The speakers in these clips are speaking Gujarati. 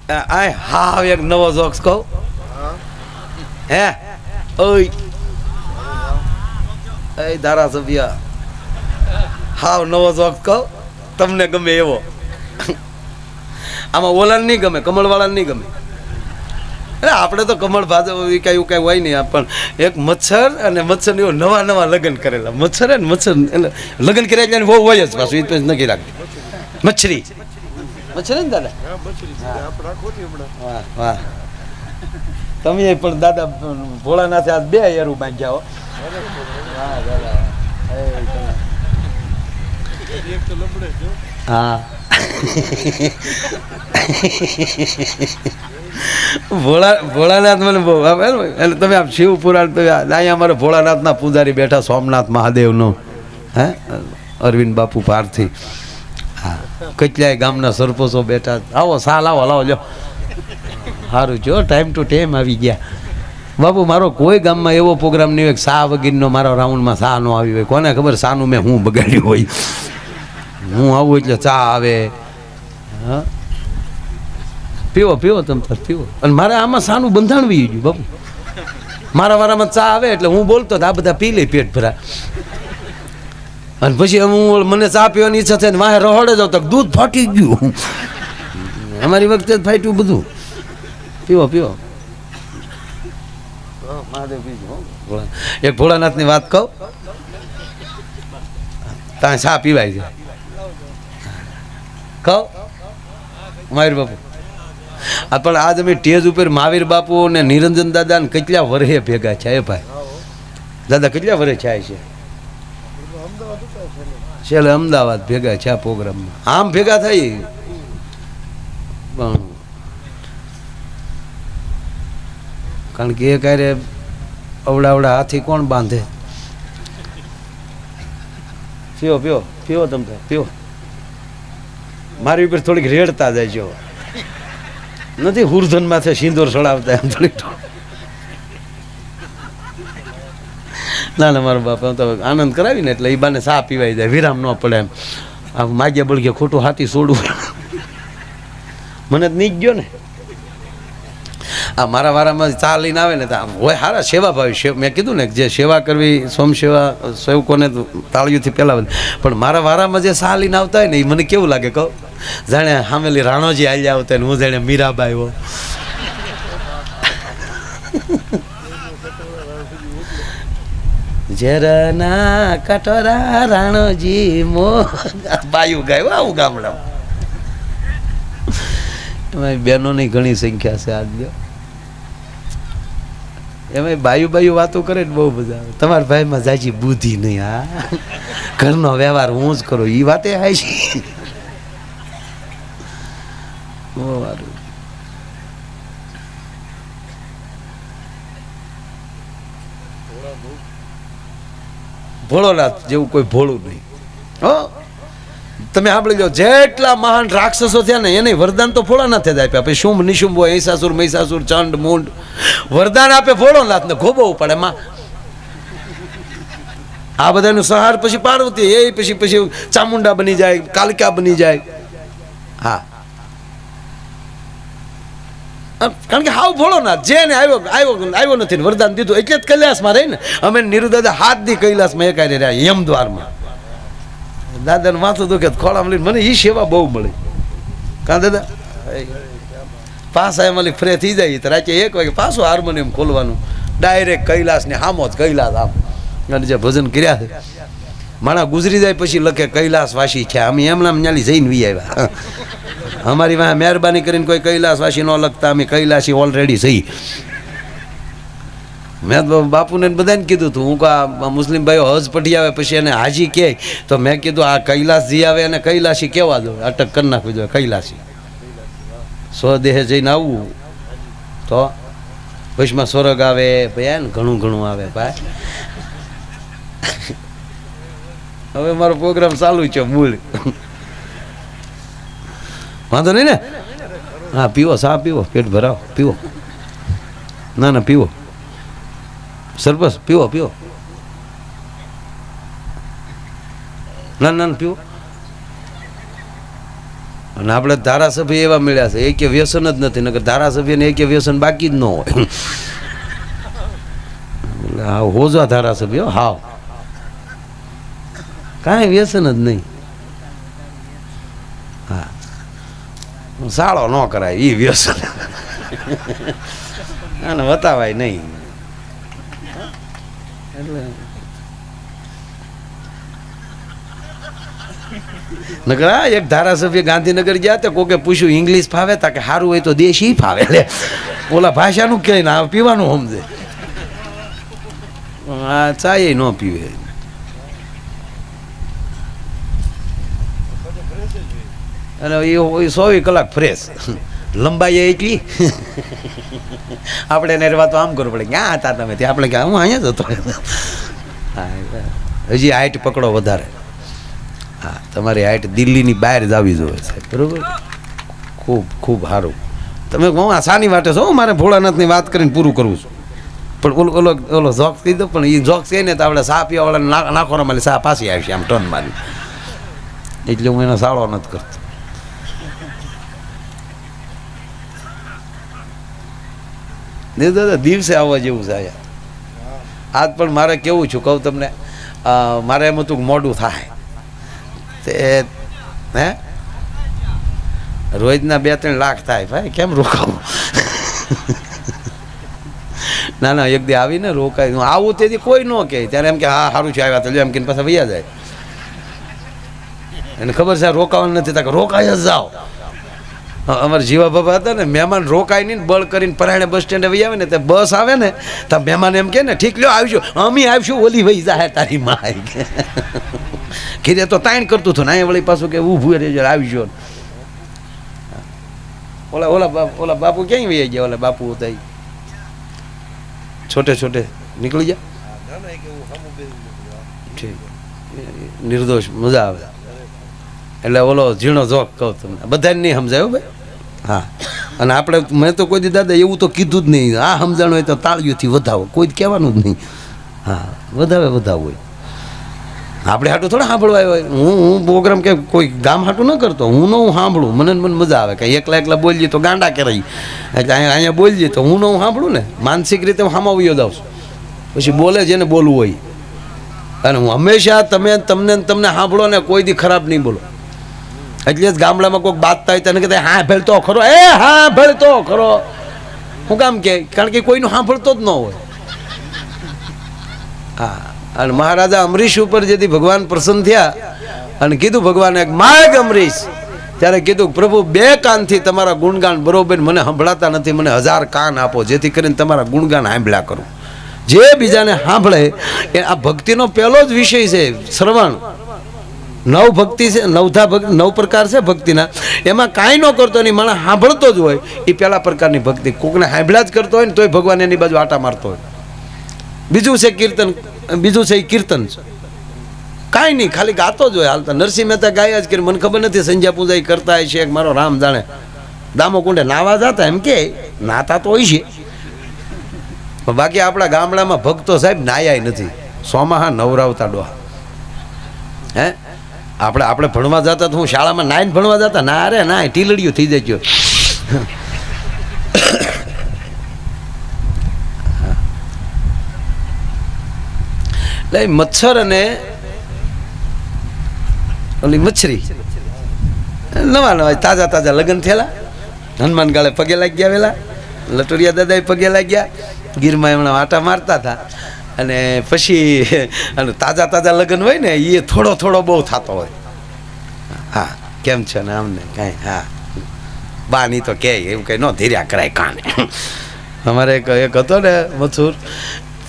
આ હા એક નવો જોક્સ કહું હે ઓય એ ધારાસભ્ય હાવ નવો જોક્સ કહું તમને ગમે એવો આમાં ઓલાને નહીં ગમે કમળવાળાને નહીં ગમે અરે આપણે તો કમળ ભાજપ એવું કાંઈ હોય નહીં પણ એક મચ્છર અને મચ્છર એવો નવા નવા લગ્ન કરેલા મચ્છર ને મચ્છર એટલે લગ્ન કર્યા એટલે બહુ હોય જ પાછું એ નક્કી રાખી મચ્છરી મચ્છર ને દાદા વાહ વાહ તમે પણ દાદા ભોળાનાથે આ બે એરું બાંધ્યા હો હા ભોળાનાથ મને બહુ એટલે તમે આમ શિવ પુરાણ તો અહીંયા અમારે ભોળાનાથના પૂજારી બેઠા સોમનાથ મહાદેવનો હે અરવિંદ બાપુ પારથી હા કેટલાય ગામના સરપંચો બેઠા આવો સાલ આવો લાવો લ્યો સારું જો ટાઈમ ટુ ટાઈમ આવી ગયા બાપુ મારો કોઈ ગામમાં એવો પ્રોગ્રામ નહીં હોય કે સા વગીરનો મારો રાઉન્ડમાં સા નો આવી હોય કોને ખબર સાનું મેં હું બગાડ્યું હોય હું આવું એટલે ચા આવે હા પીવો પીવો તમે પીવો અને મારે આમાં સાનું બંધાણવી ગયું બાપુ મારા વારામાં ચા આવે એટલે હું બોલતો આ બધા પી લે પેટ ભરા અને પછી હું મને ચા પીવાની ઈચ્છા થાય ને વાહે રહોડે જાઉં તો દૂધ ફાટી ગયું અમારી વખતે જ ફાટ્યું બધું પીવો પીવો મહાદેવ પીજો એક ભોળાનાથની વાત કહું ત્યાં ચા પીવાય છે કહો મહાવીર બાપુ આ પણ આજ અમે ટેજ ઉપર મહાવીર બાપુ ને નિરંજન દાદા ને કેટલા વર્ષે ભેગા છે એ ભાઈ દાદા કેટલા વર્ષ થાય છે છેલ્લે અમદાવાદ ભેગા છે આ પ્રોગ્રામમાં આમ ભેગા થઈ પણ કારણ કે એ ક્યારે અવડા હાથી કોણ બાંધે પીવો પીવો પીવો તમે પીવો મારી ઉપર થોડીક રેડતા જાય છે નથી હુરધન માથે સિંદૂર ચડાવતા એમ થોડીક ના ના મારો બાપ તો આનંદ કરાવીને એટલે એ બાને સા પીવાઈ જાય વિરામ ન પડે એમ આ માગ્યા બળગે ખોટું હાથી છોડવું મને જ નહીં ગયો ને આ મારા વારામાં ચા લઈને આવે ને તો હોય સારા સેવાભાવી મેં કીધું ને જે સેવા કરવી સોમ સેવા સેવકોને તાળીઓથી પહેલાં પણ મારા વારામાં જે ચા લઈને આવતા હોય ને એ મને કેવું લાગે કહું જાણે હામેલી રાણોજી આવી આવતા ને હું જાણે મીરાબાઈ હો ઝરના કટોરા રાણોજી મો બાયું ગાયું આવું ગામડા એમાં બહેનોની ઘણી સંખ્યા છે આજ એમાં બાયું વાતો કરે ને બહુ મજા આવે તમારા ભાઈમાં જાજી બુદ્ધિ નહીં હા ઘરનો વ્યવહાર હું જ કરું એ વાતે આવે છે બહુ સારું ભોળોનાથ જેવું કોઈ ભોળું નહીં હો તમે સાંભળી લો જેટલા મહાન રાક્ષસો થયા ને એને વરદાન તો ભોળાનાથે જ આપ્યા પછી શુંભ નિશુંભ હોય હિસાસુર મહિષાસુર ચંડ મૂંડ વરદાન આપે ભોળોનાથ ને ખોબો પડે માં આ બધાનું સહાર પછી પાર્વતી એ પછી ચામુંડા બની જાય કાલિકા બની જાય હા કારણ કે હાવ ભોળોનાથ જેને આવ્યો નથી વરદાન દીધું એટલે જ કૈલાસમાં રહી ને અમે નિરુદાદા હાથ દી કૈલાસમાં એકારે રહ્યા યમદ્વારમાં દાદાને માથું દુખે ખોળામાં લઈને મને એ સેવા બહુ મળી કાં દાદા પાછા એમાં ફ્રે થઈ જાય તો રાતે 1 વાગે પાછું હાર્મોનિયમ ખોલવાનું ડાયરેક્ટ કૈલાસ ને હામો જ કૈલાસ આમ અને જે ભજન કર્યા છે માણા ગુજરી જાય પછી લખે કૈલાસવાસી છે અમે એમના ન્યાલી જઈને વી આવ્યા અમારી વાહ મહેરબાની કરીને કોઈ કૈલાસવાસી ન લખતા અમે કૈલાસી ઓલરેડી જઈ મેં બાપુને બધાને કીધું હતું હું આ મુસ્લિમ ભાઈઓ હજ પઢી આવે પછી એને હાજી કહે તો મેં કીધું આ કૈલાસ જી આવે અને કૈલાસી કહેવા દો અટક કરી નાખવી જોઈએ કૈલાસી સ્વદેહે જઈને આવવું તો વચમાં સ્વર્ગ આવે ભાઈ ને ઘણું આવે ભાઈ હવે મારો પ્રોગ્રામ ચાલુ છે મૂળ વાંધો નહીં ને હા પીવો સા પીવો પેટ ભરાવો પીવો ના પીવો સરપંચ પીવો ના પીવો અને આપણે ધારાસભ્ય એવા મળ્યા છે એકે વ્યસન જ નથી, નકર ધારાસભ્યને એકે વ્યસન બાકી જ ન હોય. હાવ હોજા ધારાસભ્ય, હાવ કાંઈ વ્યસન જ નહીં. હા, સાળો ન કરાય એ વ્યસન, અને વતાવાય નહીં. એટલે નકર એક ધારાસભ્ય ગાંધીનગર ગયા તો કોકે પૂછ્યું ઇંગ્લિશ ફાવે તા કે સારું હોય તો દેશી ફાવે. એટલે ઓલા ભાષાનું કહે ને આ પીવાનું સમજે, આ ચાય ન પીવે. અને એ 24 કલાક ફ્રેશ, લંબાઈ એટલી. આપણે એને રહેવા તો આમ કરવું પડે, ક્યાં હતા તમે ત્યાં? આપણે ક્યાં, હું અહીંયા જ હતો. હજી હાઈટ પકડો વધારે. હા, તમારી હાઈટ દિલ્હીની બહાર જ આવી જોઈએ સાહેબ, બરાબર? ખૂબ ખૂબ સારું. તમે હું આ સાની વાટે છો, મારે ભોળાનાથની વાત કરીને પૂરું કરવું છું. પણ ઓલો ઓલો જોક્સ કીધો, પણ એ જોક્સ કહે ને તો આપણે સા પીવાવાળાને નાખોરા મારી સા પાછી આવશે આમ ટન મારી, એટલે હું એનો સાળો નથી કરતો. દાદા દિવસે આવવા જેવું છે આજ પણ મારે કેવું છું કહું તમને, મારે એમ હતું કે મોડું થાય તે હે રોજના 2-3 લાખ થાય ભાઈ, કેમ રોકાવું? ના ના, એક દી આવીને રોકાય. હું આવું તેથી કોઈ ન કહે, ત્યારે એમ કે હા સારું છે આવ્યા તો એમ કે પાછા વૈયા જાય. એને ખબર છે રોકાવાનું નથી, તો રોકાય જ જાઓ. અમારા જીવા બાબા હતા ને, મહેમાન રોકાય નહીં, બળ કરીને પરાયણે બસ સ્ટેન્ડે વહી આવે ને, તે બસ આવે ને તો મહેમાન એમ કે ને ઠીક લ્યો આવજો, અમે આવશું, ઓલી વહી જાય તારી માં. કીધે તો તાણ કરતું હતું ને, અહીંયા વળી પાછું કે ઊભું રહેજો આવજો. ઓલા બાપુ ક્યાંય વહી ગયા? ઓલા બાપુ હતા છોટે છોટે નીકળી જા, નિર્દોષ, મજા આવે. એટલે ઓલો ઝીણો જોક કહું તમને, બધાને નહીં સમજાયો ભાઈ. હા, અને આપણે મેં તો કોઈ દી દાદા એવું તો કીધું જ નહીં, આ સમજાણું હોય તો તાળીઓથી વધાવો, કોઈ કહેવાનું જ નહીં. હા, વધાવો હોય. આપણે હાટું થોડા સાંભળવા હોય. હું પ્રોગ્રામ કે કોઈ ગામ હાટું ન કરતો, હું સાંભળું, મને મજા આવે. કે એકલા બોલીએ તો ગાંડા કરાય, એટલે અહીંયા બોલીએ તો હું સાંભળું ને, માનસિક રીતે હું સામાવ્યો જાઉં છું. પછી બોલે જેને બોલવું હોય. અને હું હંમેશા તમને સાંભળો ને, કોઈ દી ખરાબ નહીં બોલો. એટલે જ ગામડામાં કોઈક બાતતા હોય તને કહેતા હા ભેળતો ખરો, હા ભેળતો ખરો. હું કામ કે કારણ કે કોઈનું સાંભળતો જ ન હોય. હા, અને મહારાજા અમરીશ ઉપર જેથી ભગવાન પ્રસન્ન થયા અને કીધું ભગવાને માગ અમરીશ, ત્યારે કીધું પ્રભુ 2 કાનથી તમારા ગુણગાન બરોબર મને સંભળાતા નથી, મને 1000 કાન આપો જેથી કરીને તમારા ગુણગાન સાંભળ્યા કરું. જે બીજાને સાંભળે એ આ ભક્તિનો પહેલો જ વિષય છે શ્રવણ. 9 ભક્તિ છે, 9 પ્રકાર છે ભક્તિના, એમાં કાંઈ ન કરતો નહીં, મને સાંભળતો જ હોય એ પહેલા પ્રકારની ભક્તિ. કોકને સાંભળ્યા જ કરતો હોય ને તોય ભગવાન એની બાજુ આટા મારતો હોય. બીજું છે કીર્તન, બીજું છે એ કીર્તન છે, કાંઈ નહીં, ખાલી ગાતો જ હોય હાલતા. નરસિંહ મહેતા ગાયા જ કરી, મને ખબર નથી સંજ્યા પૂજા કરતા હોય છે, મારો રામ જાણે. દામો કુંડે નાવા જતા, એમ કે નાતા તો હોય છે, બાકી આપણા ગામડામાં ભક્તો સાહેબ નાયા નથી. સોમાહા નવરાવતા ડોહા. હે આપણે ભણવા જતા તો હું શાળામાં નાઈને ભણવા જતા, ના અરે ના ટીલડીઓ થઈ જાય. એટલે મચ્છર અને ઓલી મચ્છરી નવા તાજા લગ્ન થયેલા. હનુમાન ગાળે પગે લાગી ગયા, વેલા લટોરિયા દાદા પગે લાગ્યા, ગીરમાં એમણા આટા મારતા હતા. અને પછી તાજા લગ્ન હોય ને એ થોડો બહુ થતો હોય. હા, કેમ છે ને આમને કાંઈ, હા બાની તો કે એવું કંઈ ન ધીર્યા કરાય કાને. અમારે એક હતો ને મથુર,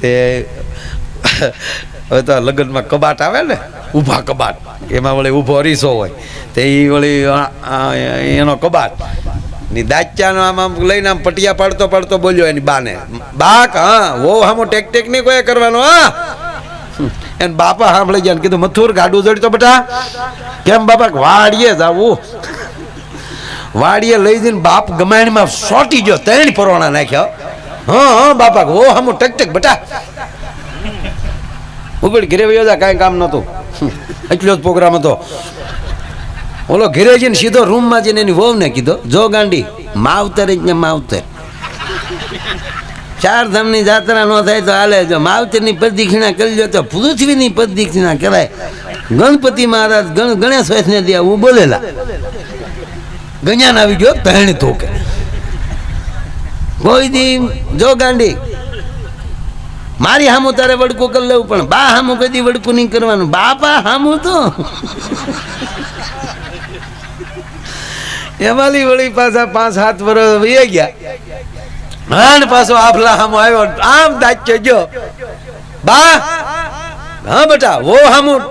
તે હવે તો લગ્નમાં કબાટ આવે ને, ઊભા કબાટ, એમાં વળી ઊભો અરીસો હોય, તે એ વળી એનો કબાટ ની દાચ્યાનો આમ લઈને આમ પટિયા પાડતો બોલ્યો એની બાને, બાક હા વો હામો ટેક નહીં કોઈ કરવાનો. હા, એને બાપા સાંભળી ગયા, કીધું મથુર ગાડું જડતો બેટા. કેમ બાપા? વાડીએ જાવું. વાડીએ લઈ જઈને બાપ ગમાણીમાં સોટી ગયો, 3 પરોણા નાખ્યા. હા બાપા વો હામો ટેક બેટા. ઉગડ ઘરે વયો જા, કાંઈ કામ નહોતું, એટલો જ પ્રોગ્રામ હતો. ઓલો ઘેરે જઈને સીધો રૂમમાં જઈને એની વહુને કીધો, જો ગાંડી માવતર જ ને માવતર, ચાર ધામની જાત્રા ન થાય તો હાલે, જો માવતરની પ્રદક્ષિણા કરી લો તો પૃથ્વીની પ્રદક્ષિણા કરાય. ગણપતિ મહારાજ ગણેશ ને દે હું બોલેલા ગણ્યાન આવી ગયો પહેણ તો કે કોઈ દી જો ગાંડી મારી હામું તારે વડકું કરી લેવું, પણ બા હામું કદી વડકું નહીં કરવાનું. બાપા હામું તો એમાંલી વળી પાછા 5-7 વર્ષ વહી ગયા અને પાછો આફલા હામો આવ્યો, આમ દાચ્યો ગયો, બા હા બેટા વો હામું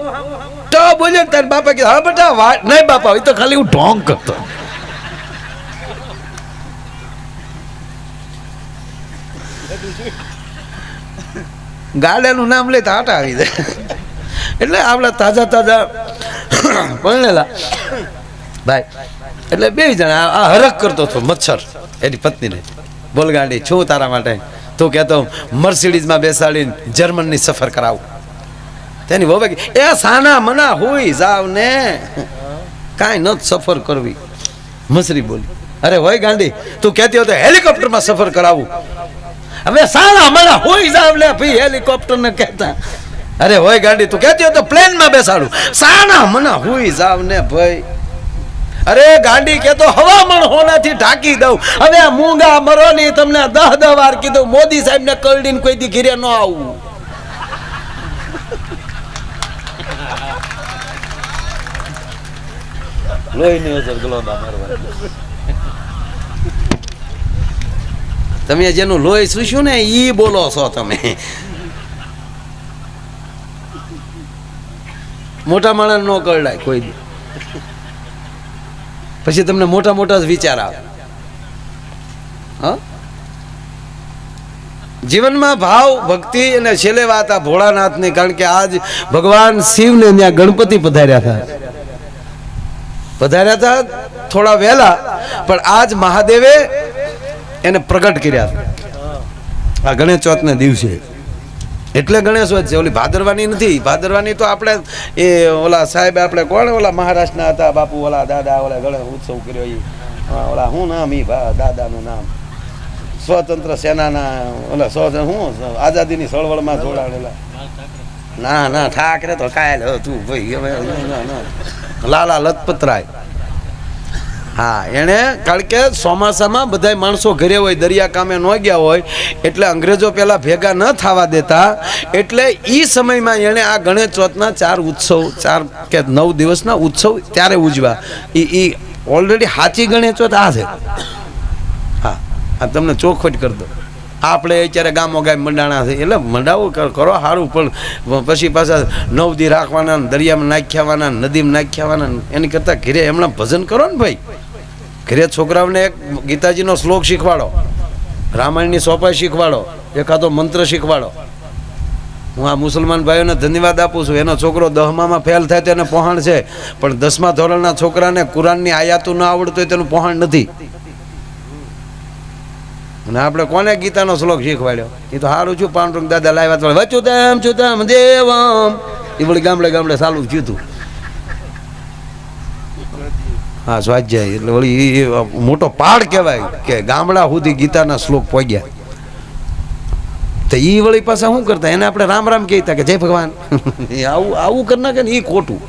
તો બોલ્યો. તાર બાપા કીધું હા બેટા નહીં બાપા, તો ખાલી હું ઢોંગ કરતો. ગાડાનું નામ લે તો આટા આવી જાય. એટલે આપણા તાજા પરણેલા ભાઈ, એટલે 2 જણા આ હરખ કરતો હતો મચ્છર એની પત્નીને, બોલ ગાંડી છું તારા માટે, તું કહેતો મર્સિડીઝમાં બેસાડીને જર્મનની સફર કરાવું. તેની વહુ કે એ સાના મના હોય જાવ ને, કાંઈ ન સફર કરવી. મસરી બોલી, અરે હોય ગાંડી તું કહેતી હોય તો હેલિકોપ્ટરમાં સફર કરાવું. હવે સાના મના હોય જાવ ને ભાઈ, હેલિકોપ્ટર ને કહેતા. અરે હોય ગાંડી તું કહેતી હોય તો પ્લેનમાં બેસાડું. સાના મના હોય જાવ ને ભાઈ. અરે ગાંડી કે તો હવામણ હોનાથી ઢાંકી દઉં. હવે મૂંગા મરો ની તમને 10 વાર કીધું, મોદી સાહેબ ને કરડીને કોઈ દી ઘીરે ન આવું. તમે જેનું લોહી સુશ્યું ને ઈ બોલો છો તમે. મોટા માણસ નો કરડાય કોઈ દી, પછી તમને મોટા મોટા જ વિચાર આવે. હા, જીવનમાં ભાવ ભક્તિ અને છેલ્લે વાત આ ભોળાનાથની, કારણ કે આજ ભગવાન શિવને ત્યાં ગણપતિ પધાર્યા હતા થોડા વહેલા, પણ આજ મહાદેવે એને પ્રગટ કર્યા હતા આ ગણેશ ચોથના દિવસે. એટલે ગણેશ ચોથ છે, ઓલી ભાદરવાની નથી. ભાદરવાની તો આપણે એ ઓલા સાહેબ આપણે કોણ ઓલા મહારાષ્ટ્રના હતા બાપુ, ઓલા દાદા ઓલા ગણેશ ઉત્સવ કર્યો એ ઓલા શું નામ એ દાદાનું નામ, સ્વતંત્ર સેનાના ઓલા શું આઝાદીની સળવળમાં જોડાયેલા. ના ઠાકરે તો કાયલ તું ભાઈ, લાલા લજપતરાય. હા, એણે કારણ કે ચોમાસામાં બધા માણસો ઘરે હોય, દરિયા કામે ન ગયા હોય, એટલે અંગ્રેજો પેલા ભેગા ન થવા દેતા, એટલે એ સમયમાં એણે આ ગણેશ ચોથના 4 ઉત્સવ 4 કે 9 દિવસના ઉત્સવ ત્યારે ઉજવા. એ ઓલરેડી સાચી ગણેશ ચોથ આ છે. હા, આ તમને ચોખવટ કરી દો. આપણે અત્યારે ગામો ગામ મંડાણા છે, એટલે મંડાવું કરો સારું, પણ પછી પાછા 9 દી રાખવાના, દરિયામાં નાખ્યાવાના, નદીમાં નાખ્યાવાના, એની કરતાં ઘરે એમણે ભજન કરો ને ભાઈ. ઘરે છોકરાઓને એક ગીતાજીનો શ્લોક શીખવાડો, રામાયણની સોપાઈ શીખવાડો, એકાદો મંત્ર શીખવાડો. હું આ મુસલમાન ભાઈઓને ધન્યવાદ આપું છું. એનો છોકરો 10માં ફેલ થાય તો એને પહોંચ છે, પણ 10મા ધોરણના છોકરાને કુરાનની આયાતું ન આવડતું હોય તેનું પહોંચ નથી. અને આપણે કોને ગીતાનો શ્લોક શીખવાડ્યો? એ તો સારું છું, પાંડુરંગ દાદા લાવ્યા વચુતમ ચુતમ દેવમ, એ વળી ગામડે ચાલુ થયું હતું. હા, સ્વાધ્યાય એટલે વળી મોટો પહાડ કહેવાય કે ગામડા સુધી ગીતાના શ્લોક પહોંચ્યા. તો એ વળી પાછા શું કરતા, એને આપણે રામ રામ કહેતા કે જય ભગવાન. આવું કરી નાખે ને એ ખોટું.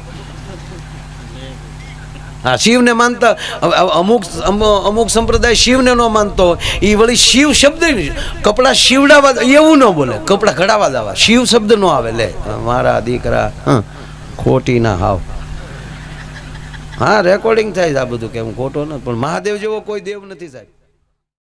હા, શિવને માનતા અમુક સંપ્રદાય શિવને ન માનતો, એ વળી શિવ શબ્દ કપડા શિવડાવા એવું ન બોલે, કપડા ઘડાવા દેવા, શિવ શબ્દ ન આવે. લે મારા દીકરા ખોટી ના હાવ. હા, રેકોર્ડિંગ થાય છે આ બધું, કે હું ખોટો નથી, પણ મહાદેવ જેવો કોઈ દેવ નથી સાહેબ.